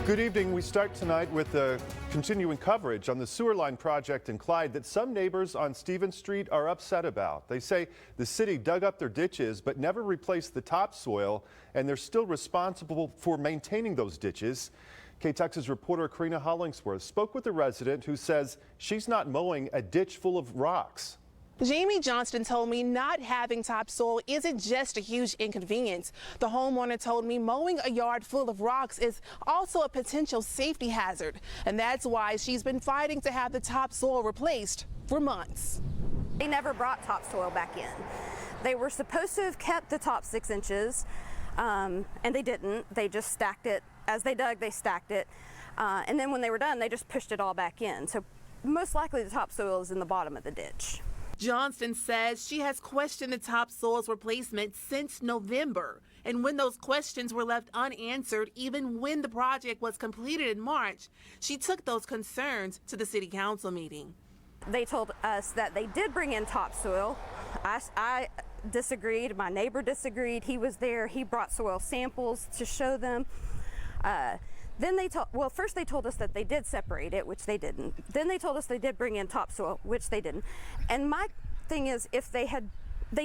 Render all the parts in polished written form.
Good evening. We start tonight with continuing coverage on the sewer line project in Clyde that some neighbors on Stevens Street are upset about. They say the city dug up their ditches but never replaced the topsoil, and they're still responsible for maintaining those ditches. KTXS reporter Karina Hollingsworth spoke with a resident who says she's not mowing a ditch full of rocks. Jamie Johnston told me not having topsoil isn't just a huge inconvenience. The homeowner told me mowing a yard full of rocks is also a potential safety hazard, and that's why she's been fighting to have the topsoil replaced for months. They never brought topsoil back in. They were supposed to have kept the top 6 inches, and they didn't. They just stacked it. As they dug, they stacked it. And then when they were done, they just pushed it all back in. So most likely the topsoil is in the bottom of the ditch. Johnston says she has questioned the topsoil's replacement since November. And when those questions were left unanswered, even when the project was completed in March, she took those concerns to the city council meeting. They told us that they did bring in topsoil. I disagreed. My neighbor disagreed. He was there. He brought soil samples to show them. Then first they told us that they did separate it, which they didn't. Then they told us they did bring in topsoil, which they didn't. And my thing is, if they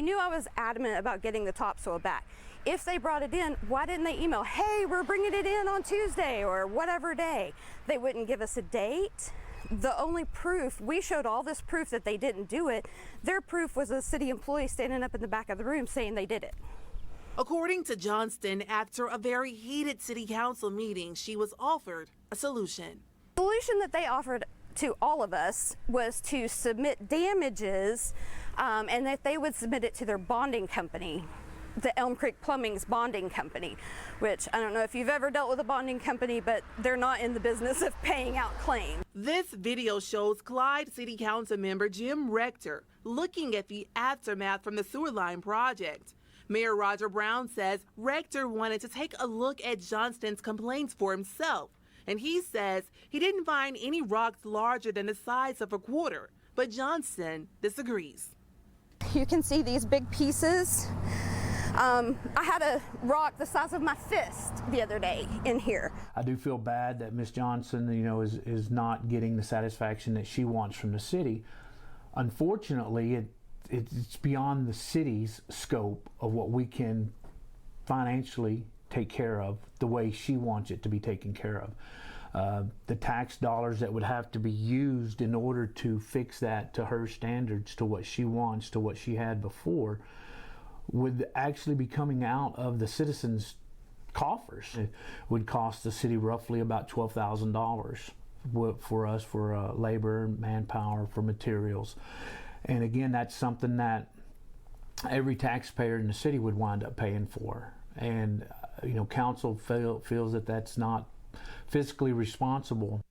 knew I was adamant about getting the topsoil back. If they brought it in, why didn't they email, hey, we're bringing it in on Tuesday or whatever day? They wouldn't give us a date. The only proof, we showed all this proof that they didn't do it. Their proof was a city employee standing up in the back of the room saying they did it. According to Johnston, after a very heated city council meeting, she was offered a solution. The solution that they offered to all of us was to submit damages and that they would submit it to their bonding company, the Elm Creek Plumbing's bonding company, which I don't know if you've ever dealt with a bonding company, but they're not in the business of paying out claims. This video shows Clyde City Council member Jim Rector looking at the aftermath from the sewer line project. Mayor Roger Brown says Rector wanted to take a look at Johnston's complaints for himself, and he says he didn't find any rocks larger than the size of a quarter, but Johnston disagrees. You can see these big pieces. I had a rock the size of my fist the other day in here. I do feel bad that Miss Johnson, is not getting the satisfaction that she wants from the city. Unfortunately, it's beyond the city's scope of what we can financially take care of the way she wants it to be taken care of. The tax dollars that would have to be used in order to fix that to her standards, to what she wants, to what she had before, would actually be coming out of the citizens' coffers. It would cost the city roughly about $12,000 for us, for labor, manpower, for materials. And again, that's something that every taxpayer in the city would wind up paying for. And, council feels that that's not fiscally responsible.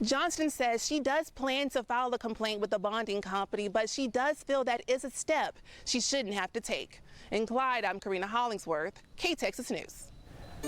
Johnston says she does plan to file a complaint with the bonding company, but she does feel that is a step she shouldn't have to take. In Clyde, I'm Karina Hollingsworth, KTXS News.